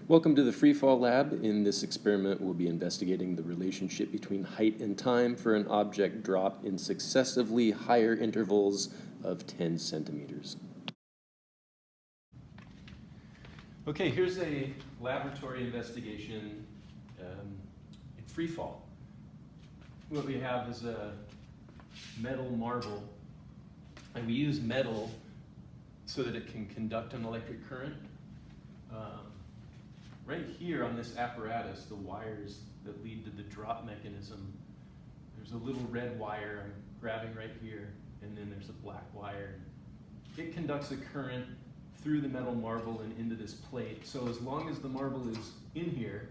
Welcome to the Freefall Lab. In this experiment, we'll be investigating the relationship between height and time for an object drop in successively higher intervals of 10 centimeters. Okay, here's a laboratory investigation in freefall. What we have is a metal marble, and we use metal so that it can conduct an electric current. Right here on this apparatus, the wires that lead to the drop mechanism, there's a little red wire I'm grabbing right here, and then there's a black wire. It conducts a current through the metal marble and into this plate. So as long as the marble is in here,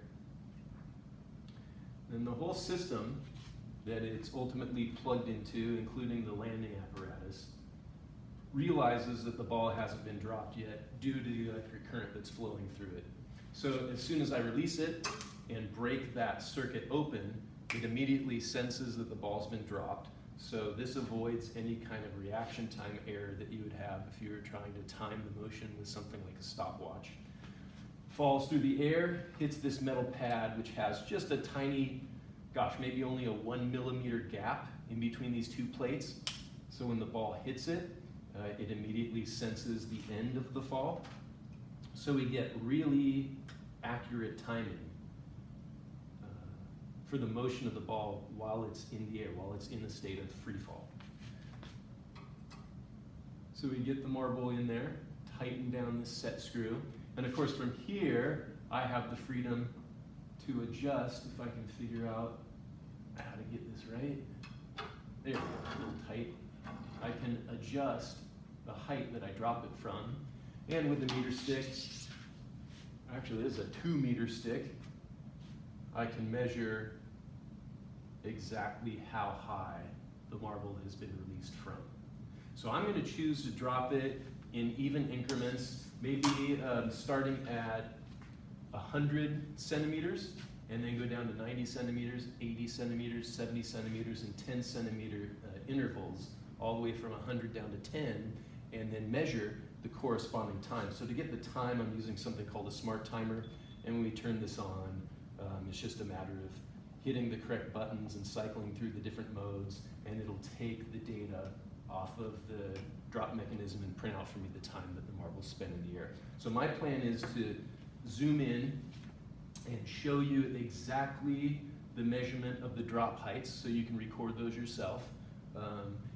then the whole system that it's ultimately plugged into, including the landing apparatus, realizes that the ball hasn't been dropped yet due to the electric current that's flowing through it. So as soon as I release it and break that circuit open, it immediately senses that the ball's been dropped. So this avoids any kind of reaction time error that you would have if you were trying to time the motion with something like a stopwatch. Falls through the air, hits this metal pad, which has just a tiny, maybe only a 1 millimeter gap in between these two plates. So when the ball hits it, it immediately senses the end of the fall. So we get really accurate timing for the motion of the ball while it's in the air, while it's in a state of free fall. So we get the marble in there, tighten down this set screw, and of course from here I have the freedom to adjust if I can figure out how to get this right. There, a little tight. I can adjust the height that I drop it from, and with the meter stick, actually this is a 2 meter stick, I can measure exactly how high the marble has been released from. So I'm going to choose to drop it in even increments, maybe starting at 100 centimeters, and then go down to 90 centimeters, 80 centimeters, 70 centimeters, and 10 centimeter intervals, all the way from 100 down to 10, and then measure the corresponding time. So to get the time, I'm using something called a smart timer, and when we turn this on, it's just a matter of hitting the correct buttons and cycling through the different modes, and it'll take the data off of the drop mechanism and print out for me the time that the marble's spent in the air. So my plan is to zoom in and show you exactly the measurement of the drop heights, so you can record those yourself.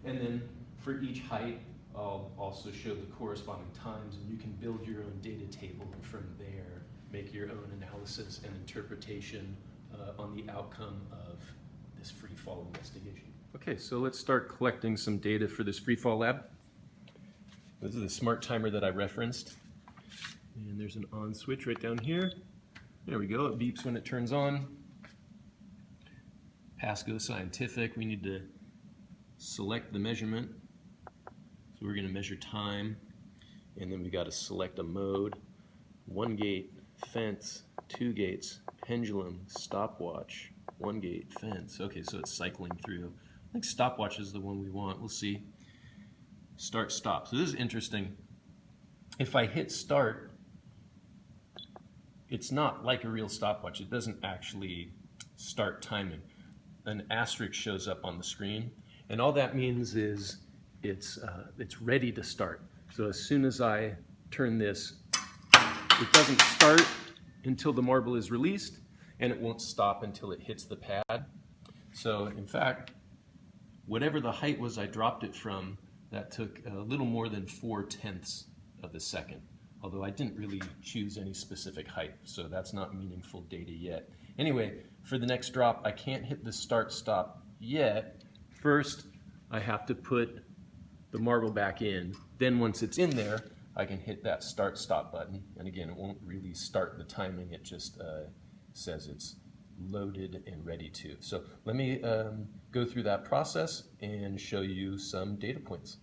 And then for each height, I'll also show the corresponding times, and you can build your own data table, and from there make your own analysis and interpretation on the outcome of this free fall investigation. Okay, so let's start collecting some data for this free fall lab. This is the smart timer that I referenced, and there's an on switch right down here. There we go, it beeps when it turns on. Pasco Scientific, we need to select the measurement. So we're going to measure time, and then we got to select a mode: 1 gate, fence, 2 gates, pendulum, stopwatch, 1 gate, fence. Okay, so it's cycling through. I think stopwatch is the one we want. We'll see. Start, stop. So this is interesting. If I hit start, it's not like a real stopwatch. It doesn't actually start timing. An asterisk shows up on the screen, and all that means is it's ready to start. So as soon as I turn this, it doesn't start until the marble is released, and it won't stop until it hits the pad. So in fact, whatever the height was I dropped it from, that took a little more than 4/10 of a second. Although I didn't really choose any specific height, so that's not meaningful data yet. Anyway, for the next drop, I can't hit the start stop yet. First, I have to put the marble back in. Then once it's in there, I can hit that start stop button. And again, it won't really start the timing, it just says it's loaded and ready to. So let me go through that process and show you some data points.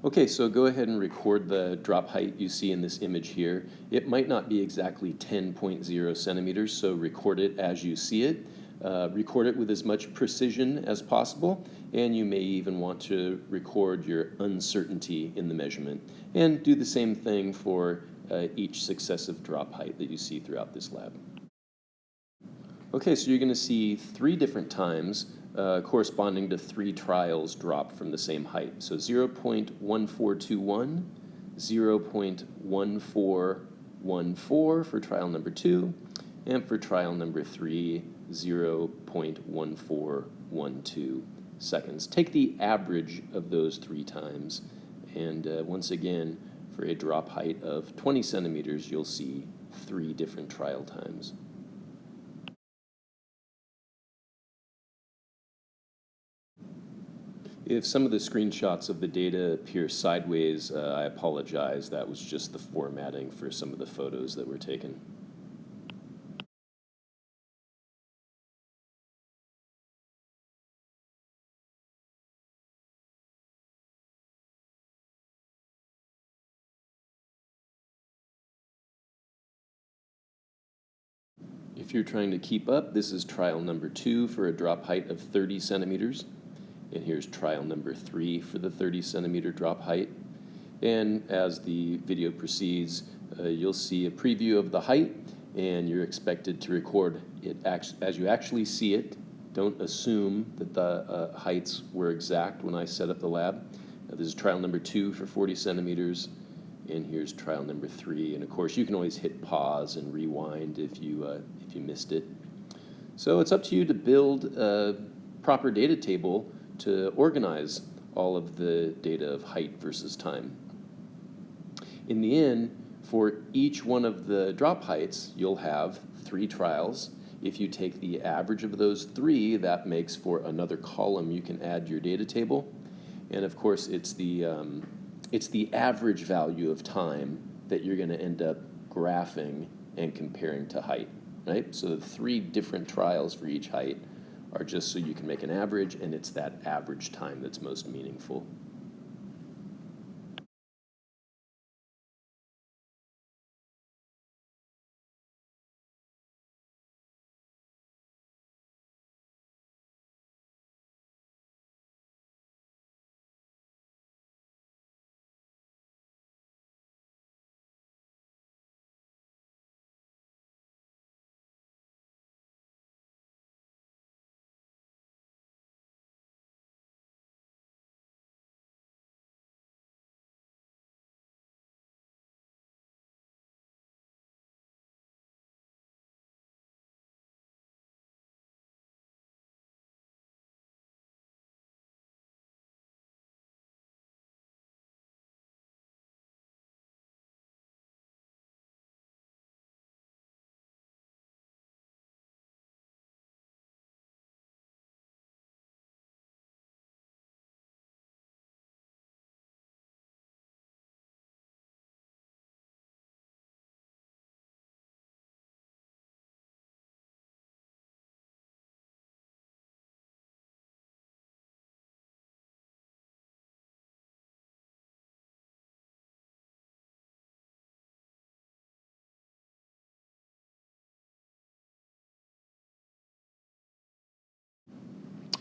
Okay, so go ahead and record the drop height you see in this image here. It might not be exactly 10.0 centimeters, so record it as you see it. record it with as much precision as possible, and you may even want to record your uncertainty in the measurement. And do the same thing for each successive drop height that you see throughout this lab. Okay, so you're going to see 3 different times corresponding to 3 trials dropped from the same height. So 0.1421, 0.1414 for trial number 2, and for trial number 3, 0.1412 seconds. Take the average of those 3 times, and once again, for a drop height of 20 centimeters, you'll see 3 different trial times. If some of the screenshots of the data appear sideways, I apologize. That was just the formatting for some of the photos that were taken. If you're trying to keep up, this is trial number 2 for a drop height of 30 centimeters. And here's trial number 3 for the 30 centimeter drop height. And as the video proceeds, you'll see a preview of the height, and you're expected to record it as you actually see it. Don't assume that the heights were exact when I set up the lab. This is trial number 2 for 40 centimeters, and here's trial number 3. And of course, you can always hit pause and rewind if you missed it. So it's up to you to build a proper data table to organize all of the data of height versus time. In the end, for each one of the drop heights, you'll have 3 trials. If you take the average of those 3, that makes for another column you can add your data table. And of course, it's the average value of time that you're going to end up graphing and comparing to height, right? So the 3 different trials for each height are just so you can make an average, and it's that average time that's most meaningful.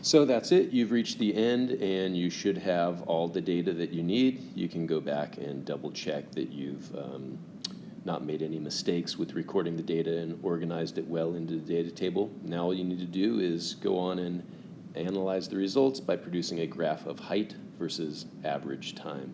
So that's it. You've reached the end, and you should have all the data that you need. You can go back and double check that you've not made any mistakes with recording the data and organized it well into the data table. Now all you need to do is go on and analyze the results by producing a graph of height versus average time.